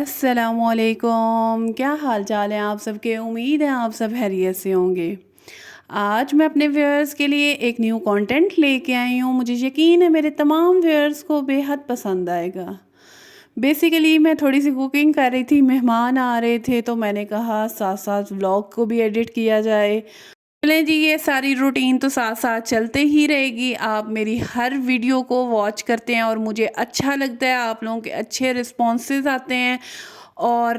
السلام علیکم، کیا حال چال ہیں آپ سب کے؟ امید ہے آپ سب خیریت سے ہوں گے۔ آج میں اپنے ویورز کے لیے ایک نیو کانٹینٹ لے کے آئی ہوں۔ مجھے یقین ہے میرے تمام ویورز کو بے حد پسند آئے گا۔ بیسیکلی میں تھوڑی سی کوکنگ کر رہی تھی، مہمان آ رہے تھے تو میں نے کہا ساتھ ساتھ ولاگ کو بھی ایڈٹ کیا جائے۔ چلیں جی، یہ ساری روٹین تو ساتھ ساتھ چلتے ہی رہے گی۔ آپ میری ہر ویڈیو کو واچ کرتے ہیں اور مجھے اچھا لگتا ہے، آپ لوگوں کے اچھے رسپانسز آتے ہیں۔ اور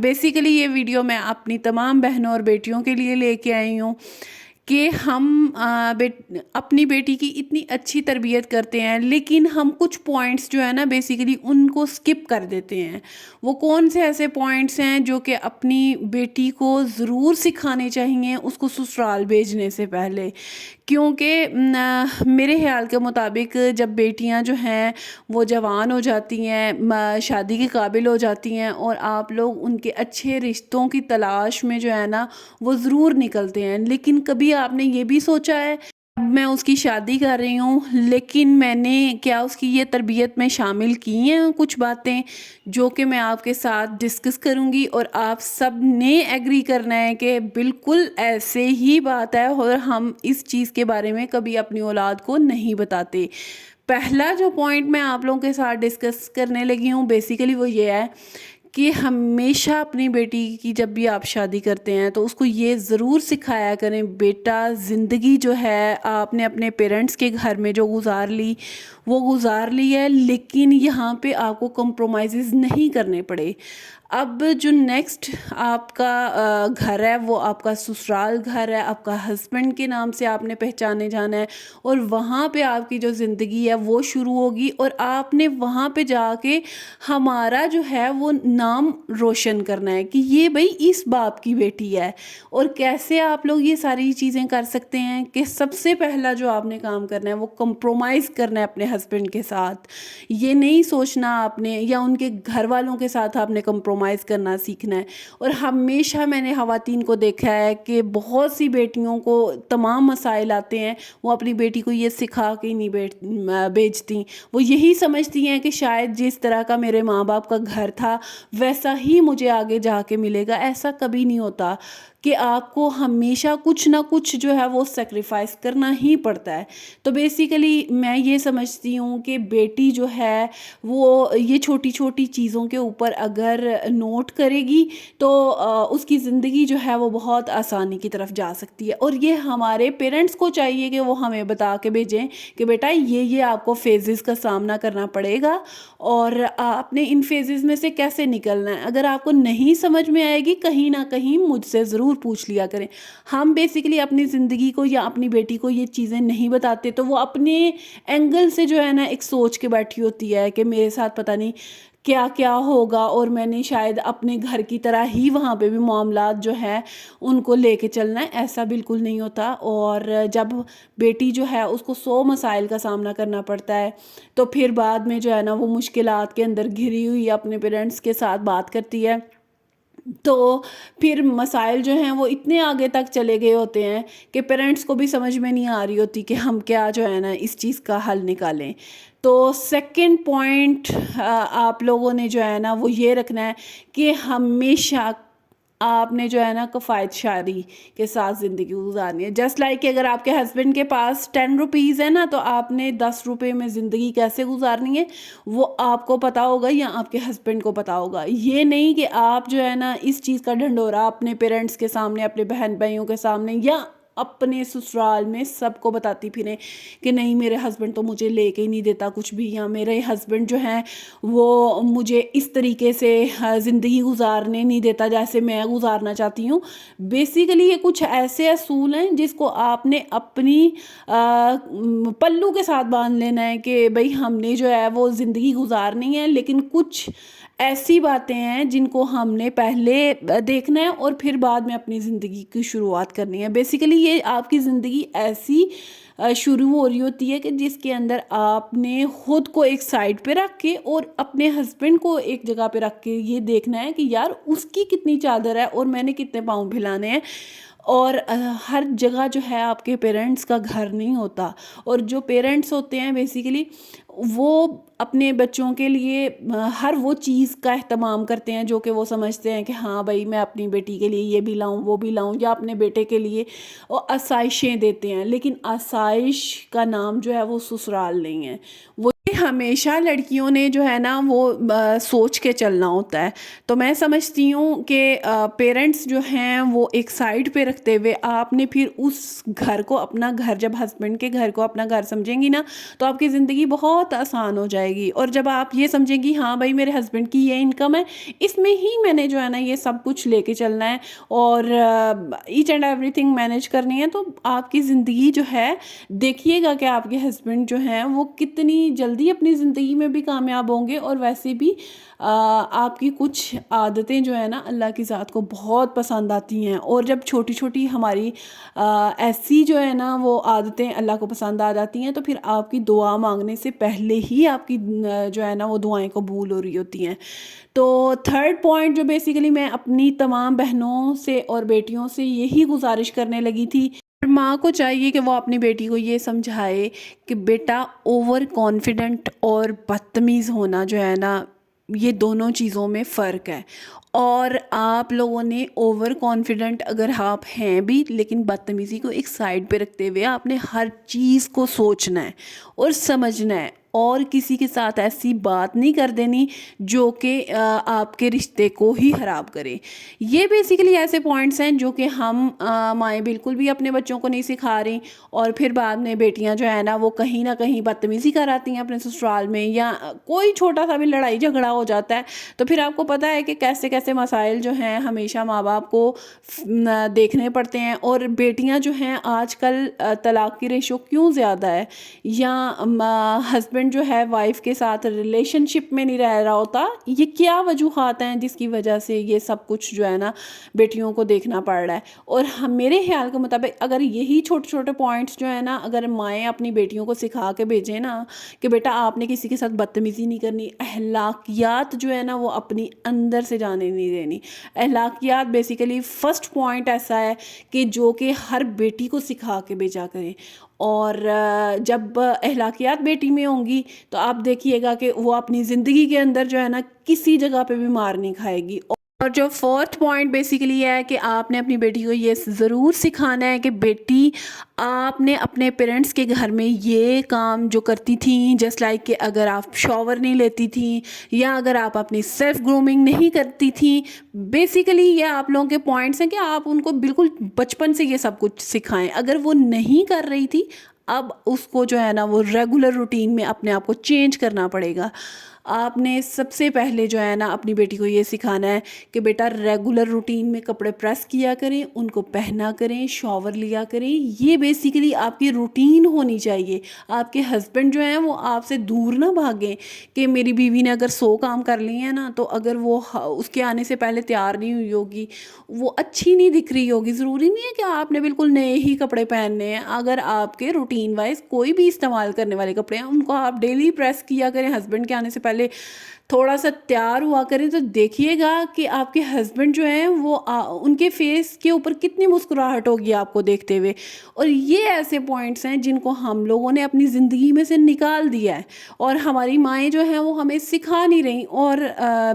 بیسیکلی یہ ویڈیو میں اپنی تمام بہنوں اور بیٹیوں کے لیے لے کے آئی ہوں کہ ہم اپنی بیٹی کی اتنی اچھی تربیت کرتے ہیں، لیکن ہم کچھ پوائنٹس جو ہے نا بیسیکلی ان کو سکپ کر دیتے ہیں۔ وہ کون سے ایسے پوائنٹس ہیں جو کہ اپنی بیٹی کو ضرور سکھانے چاہیے اس کو سسرال بھیجنے سے پہلے؟ کیونکہ میرے خیال کے مطابق جب بیٹیاں جو ہیں وہ جوان ہو جاتی ہیں، شادی کے قابل ہو جاتی ہیں، اور آپ لوگ ان کے اچھے رشتوں کی تلاش میں جو ہے نا وہ ضرور نکلتے ہیں، لیکن کبھی آپ نے یہ بھی سوچا ہے اب میں اس کی شادی کر رہی ہوں لیکن میں نے کیا اس کی یہ تربیت میں شامل کی ہیں کچھ باتیں جو کہ میں آپ کے ساتھ ڈسکس کروں گی، اور آپ سب نے ایگری کرنا ہے کہ بالکل ایسے ہی بات ہے، اور ہم اس چیز کے بارے میں کبھی اپنی اولاد کو نہیں بتاتے۔ پہلا جو پوائنٹ میں آپ لوگوں کے ساتھ ڈسکس کرنے لگی ہوں بیسیکلی وہ یہ ہے کہ ہمیشہ اپنی بیٹی کی جب بھی آپ شادی کرتے ہیں تو اس کو یہ ضرور سکھایا کریں، بیٹا زندگی جو ہے آپ نے اپنے پیرنٹس کے گھر میں جو گزار لی وہ گزار لی ہے، لیکن یہاں پہ آپ کو کمپرومائزز نہیں کرنے پڑے۔ اب جو نیکسٹ آپ کا گھر ہے وہ آپ کا سسرال گھر ہے، آپ کا ہسبینڈ کے نام سے آپ نے پہچانے جانا ہے، اور وہاں پہ آپ کی جو زندگی ہے وہ شروع ہوگی، اور آپ نے وہاں پہ جا کے ہمارا جو ہے وہ نام روشن کرنا ہے کہ یہ بھئی اس باپ کی بیٹی ہے۔ اور کیسے آپ لوگ یہ ساری چیزیں کر سکتے ہیں کہ سب سے پہلا جو آپ نے کام کرنا ہے وہ کمپرومائز کرنا ہے اپنے ہسبینڈ کے ساتھ۔ یہ نہیں سوچنا آپ نے یا ان کے گھر والوں کے ساتھ آپ نے کمپرومائز کرنا سیکھنا ہے۔ اور ہمیشہ میں نے خواتین کو دیکھا ہے کہ بہت سی بیٹیوں کو تمام مسائل آتے ہیں، وہ اپنی بیٹی کو یہ سکھا کے نہیں بیچتی، وہ یہی سمجھتی ہیں کہ شاید جس طرح کا میرے ماں باپ کا گھر تھا ویسا ہی مجھے آگے جا کے ملے گا۔ ایسا کبھی نہیں ہوتا کہ آپ کو ہمیشہ کچھ نہ کچھ جو ہے وہ سیکریفائس کرنا ہی پڑتا ہے۔ تو بیسیکلی میں یہ سمجھتی ہوں کہ بیٹی جو ہے وہ یہ چھوٹی چھوٹی چیزوں کے اوپر اگر نوٹ کرے گی تو اس کی زندگی جو ہے وہ بہت آسانی کی طرف جا سکتی ہے۔ اور یہ ہمارے پیرنٹس کو چاہیے کہ وہ ہمیں بتا کے بھیجیں کہ بیٹا یہ آپ کو فیزز کا سامنا کرنا پڑے گا اور آپ نے ان فیزز میں سے کیسے نکلنا ہے۔ اگر آپ کو نہیں سمجھ میں آئے گی کہیں نہ کہیں مجھ سے ضرور پوچھ لیا کریں۔ ہم بیسیکلی اپنی زندگی کو یا اپنی بیٹی کو یہ چیزیں نہیں بتاتے تو وہ اپنے اینگل سے جو ہے نا ایک سوچ کے بیٹھی ہوتی ہے کہ میرے ساتھ پتہ نہیں کیا کیا ہوگا، اور میں نے شاید اپنے گھر کی طرح ہی وہاں پہ بھی معاملات جو ہے ان کو لے کے چلنا ہے۔ ایسا بالکل نہیں ہوتا، اور جب بیٹی جو ہے اس کو 100 مسائل کا سامنا کرنا پڑتا ہے تو پھر بعد میں جو ہے نا وہ مشکلات کے اندر گھری ہوئی اپنے پیرنٹس کے ساتھ بات کرتی ہے، تو پھر مسائل جو ہیں وہ اتنے آگے تک چلے گئے ہوتے ہیں کہ پیرنٹس کو بھی سمجھ میں نہیں آ رہی ہوتی کہ ہم کیا جو ہے نا اس چیز کا حل نکالیں۔ تو سیکنڈ پوائنٹ آپ لوگوں نے جو ہے نا وہ یہ رکھنا ہے کہ ہمیشہ آپ نے جو ہے نا کفایت شعری کے ساتھ زندگی گزارنی ہے۔ جسٹ لائک کہ اگر آپ کے ہسبینڈ کے پاس 10 روپیز ہے نا تو آپ نے 10 روپے میں زندگی کیسے گزارنی ہے وہ آپ کو پتا ہوگا یا آپ کے ہسبینڈ کو پتا ہوگا۔ یہ نہیں کہ آپ جو ہے نا اس چیز کا ڈھنڈورا اپنے پیرنٹس کے سامنے، اپنے بہن بھائیوں کے سامنے یا اپنے سسرال میں سب کو بتاتی پھریں کہ نہیں میرے ہسبینڈ تو مجھے لے کے ہی نہیں دیتا کچھ بھی، یا میرے ہسبینڈ جو ہیں وہ مجھے اس طریقے سے زندگی گزارنے نہیں دیتا جیسے میں گزارنا چاہتی ہوں۔ بیسیکلی یہ کچھ ایسے اصول ہیں جس کو آپ نے اپنی پلو کے ساتھ باندھ لینا ہے کہ بھئی ہم نے جو ہے وہ زندگی گزارنی ہے، لیکن کچھ ایسی باتیں ہیں جن کو ہم نے پہلے دیکھنا ہے اور پھر بعد میں اپنی زندگی کی شروعات کرنی ہے۔ بیسیکلی یہ آپ کی زندگی ایسی شروع ہو رہی ہوتی ہے کہ جس کے اندر آپ نے خود کو ایک سائڈ پہ رکھ کے اور اپنے ہسبینڈ کو ایک جگہ پہ رکھ کے یہ دیکھنا ہے کہ یار اس کی کتنی چادر ہے اور میں نے کتنے پاؤں پھیلانے ہیں، اور ہر جگہ جو ہے آپ کے پیرنٹس کا گھر نہیں ہوتا، اور جو پیرنٹس ہوتے ہیں بیسیکلی وہ اپنے بچوں کے لیے ہر وہ چیز کا اہتمام کرتے ہیں جو کہ وہ سمجھتے ہیں کہ ہاں بھائی میں اپنی بیٹی کے لیے یہ بھی لاؤں وہ بھی لاؤں، یا اپنے بیٹے کے لیے وہ آسائشیں دیتے ہیں، لیکن آسائش کا نام جو ہے وہ سسرال نہیں ہے۔ وہ ہمیشہ لڑکیوں نے جو ہے نا وہ سوچ کے چلنا ہوتا ہے۔ تو میں سمجھتی ہوں کہ پیرنٹس جو ہیں وہ ایک سائڈ پہ رکھتے ہوئے آپ نے پھر اس گھر کو اپنا گھر، جب ہسبینڈ کے گھر کو اپنا گھر سمجھیں گی نا تو آپ کی زندگی بہت آسان ہو جائے گی۔ اور جب آپ یہ سمجھیں گی ہاں بھائی میرے ہسبینڈ کی یہ انکم ہے، اس میں ہی میں نے جو ہے نا یہ سب کچھ لے کے چلنا ہے اور each and everything manage کرنی ہے، تو آپ کی زندگی جو ہے دیکھیے گا کہ آپ کے ہسبینڈ جو ہیں وہ کتنی جلدی اپنی زندگی میں بھی کامیاب ہوں گے، اور ویسے بھی آپ کی کچھ عادتیں جو ہے نا اللہ کی ذات کو بہت پسند آتی ہیں، اور جب چھوٹی چھوٹی ہماری ایسی جو ہے نا وہ عادتیں اللہ کو پسند آ جاتی ہیں تو پھر آپ کی دعا مانگنے سے پہلے ہی آپ کی جو ہے نا وہ دعائیں قبول ہو رہی ہوتی ہیں۔ تو تھرڈ پوائنٹ جو بیسیکلی میں اپنی تمام بہنوں سے اور بیٹیوں سے یہی گزارش کرنے لگی تھی، ماں کو چاہیے کہ وہ اپنی بیٹی کو یہ سمجھائے کہ بیٹا اوور کانفیڈنٹ اور بدتمیز ہونا جو ہے نا یہ دونوں چیزوں میں فرق ہے، اور آپ لوگوں نے اوور کانفیڈنٹ اگر آپ ہیں بھی لیکن بدتمیزی کو ایک سائڈ پہ رکھتے ہوئے آپ نے ہر چیز کو سوچنا ہے اور سمجھنا ہے، اور کسی کے ساتھ ایسی بات نہیں کر دینی جو کہ آپ کے رشتے کو ہی خراب کرے۔ یہ بیسیکلی ایسے پوائنٹس ہیں جو کہ ہم مائیں بالکل بھی اپنے بچوں کو نہیں سکھا رہی، اور پھر بعد میں بیٹیاں جو ہے نا وہ کہیں نہ کہیں بدتمیزی کراتی ہیں اپنے سسرال میں، یا کوئی چھوٹا سا بھی لڑائی جھگڑا ہو جاتا ہے تو پھر آپ کو پتہ ہے کہ کیسے کیسے مسائل جو ہیں ہمیشہ ماں باپ کو دیکھنے پڑتے ہیں۔ اور بیٹیاں جو ہیں آج کل طلاق کی ریشو کیوں زیادہ ہے، یا ہسبینڈ جو ہے وائف کے ساتھ ریلیشن شپ میں نہیں رہ رہا ہوتا، یہ کیا وجوہات ہیں جس کی وجہ سے یہ سب کچھ جو ہے نا بیٹیوں کو دیکھنا پڑ رہا ہے؟ اور میرے خیال کے مطابق اگر یہی چھوٹے چھوٹے پوائنٹس جو ہے نا اگر مائیں اپنی بیٹیوں کو سکھا کے بھیجیں نا کہ بیٹا آپ نے کسی کے ساتھ بدتمیزی نہیں کرنی، اخلاقیات جو ہے نا وہ اپنی اندر سے جانے نہیں دینی۔ اخلاقیات بیسیکلی فرسٹ پوائنٹ ایسا ہے کہ جو کہ ہر بیٹی کو سکھا کے بھیجا کریں، اور جب اخلاقیات بیٹی میں ہوں گی تو آپ دیکھیے گا کہ وہ اپنی زندگی کے اندر جو ہے نا کسی جگہ پہ بھی مار نہیں کھائے گی۔ اور جو فورتھ پوائنٹ بیسیکلی یہ ہے کہ آپ نے اپنی بیٹی کو یہ ضرور سکھانا ہے کہ بیٹی آپ نے اپنے پیرنٹس کے گھر میں یہ کام جو کرتی تھیں، جسٹ لائک کہ اگر آپ شاور نہیں لیتی تھیں یا اگر آپ اپنی سیلف گرومنگ نہیں کرتی تھیں، بیسیکلی یہ آپ لوگوں کے پوائنٹس ہیں کہ آپ ان کو بالکل بچپن سے یہ سب کچھ سکھائیں۔ اگر وہ نہیں کر رہی تھی اب اس کو جو ہے نا وہ ریگولر روٹین میں اپنے آپ کو چینج کرنا پڑے گا۔ آپ نے سب سے پہلے جو ہے نا اپنی بیٹی کو یہ سکھانا ہے کہ بیٹا ریگولر روٹین میں کپڑے پریس کیا کریں، ان کو پہنا کریں، شاور لیا کریں، یہ بیسیکلی آپ کی روٹین ہونی چاہیے۔ آپ کے ہسبینڈ جو ہیں وہ آپ سے دور نہ بھاگیں کہ میری بیوی نے اگر 100 کام کر لی ہیں نا تو اگر وہ اس کے آنے سے پہلے تیار نہیں ہوئی ہوگی، وہ اچھی نہیں دکھ رہی ہوگی، ضروری نہیں ہے کہ آپ نے بالکل نئے ہی کپڑے پہننے ہیں۔ اگر آپ کے روٹین وائز کوئی بھی استعمال کرنے والے کپڑے ہیں ان کو آپ ڈیلی پریس کیا کریں، ہسبینڈ کے آنے سے پہلے تھوڑا سا تیار ہوا کریں، تو دیکھیے گا کہ آپ کے ہسبینڈ جو ہیں وہ ان کے فیس کے اوپر کتنی مسکراہٹ ہوگی آپ کو دیکھتے ہوئے۔ اور یہ ایسے پوائنٹس ہیں جن کو ہم لوگوں نے اپنی زندگی میں سے نکال دیا ہے، اور ہماری مائیں جو ہیں وہ ہمیں سکھا نہیں رہی، اور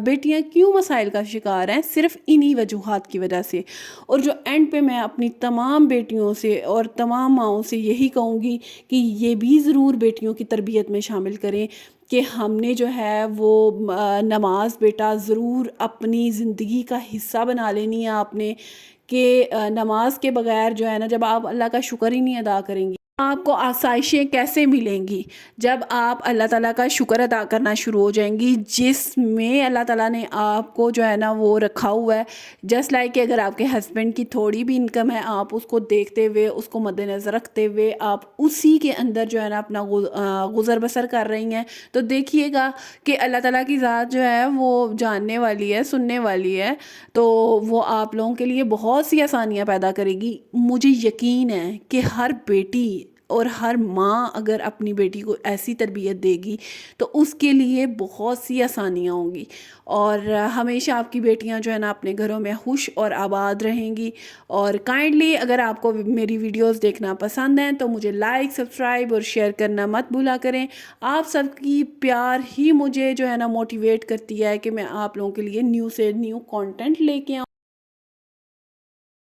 بیٹیاں کیوں مسائل کا شکار ہیں صرف انہی وجوہات کی وجہ سے۔ اور جو اینڈ پہ میں اپنی تمام بیٹیوں سے اور تمام ماؤں سے یہی کہوں گی کہ یہ بھی ضرور بیٹیوں کی تربیت میں شامل کریں کہ ہم نے جو ہے وہ نماز بیٹا ضرور اپنی زندگی کا حصہ بنا لینی ہے آپ نے، کہ نماز کے بغیر جو ہے نا جب آپ اللہ کا شکر ہی نہیں ادا کریں گی آپ کو آسائشیں کیسے ملیں گی؟ جب آپ اللہ تعالیٰ کا شکر ادا کرنا شروع ہو جائیں گی جس میں اللہ تعالیٰ نے آپ کو جو ہے نا وہ رکھا ہوا ہے، جسٹ لائک کہ اگر آپ کے ہسبینڈ کی تھوڑی بھی انکم ہے آپ اس کو دیکھتے ہوئے اس کو مد نظر رکھتے ہوئے آپ اسی کے اندر جو ہے نا اپنا گزر بسر کر رہی ہیں، تو دیکھیے گا کہ اللہ تعالیٰ کی ذات جو ہے وہ جاننے والی ہے، سننے والی ہے، تو وہ آپ لوگوں کے لیے بہت سی آسانیاں پیدا کرے گی۔ مجھے یقین ہے کہ ہر بیٹی اور ہر ماں اگر اپنی بیٹی کو ایسی تربیت دے گی تو اس کے لیے بہت سی آسانیاں ہوں گی، اور ہمیشہ آپ کی بیٹیاں جو ہے نا اپنے گھروں میں خوش اور آباد رہیں گی۔ اور کائنڈلی اگر آپ کو میری ویڈیوز دیکھنا پسند ہیں تو مجھے لائک، سبسکرائب اور شیئر کرنا مت بھولا کریں۔ آپ سب کی پیار ہی مجھے جو ہے نا موٹیویٹ کرتی ہے کہ میں آپ لوگوں کے لیے نیو سے نیو کانٹینٹ لے کے آؤں۔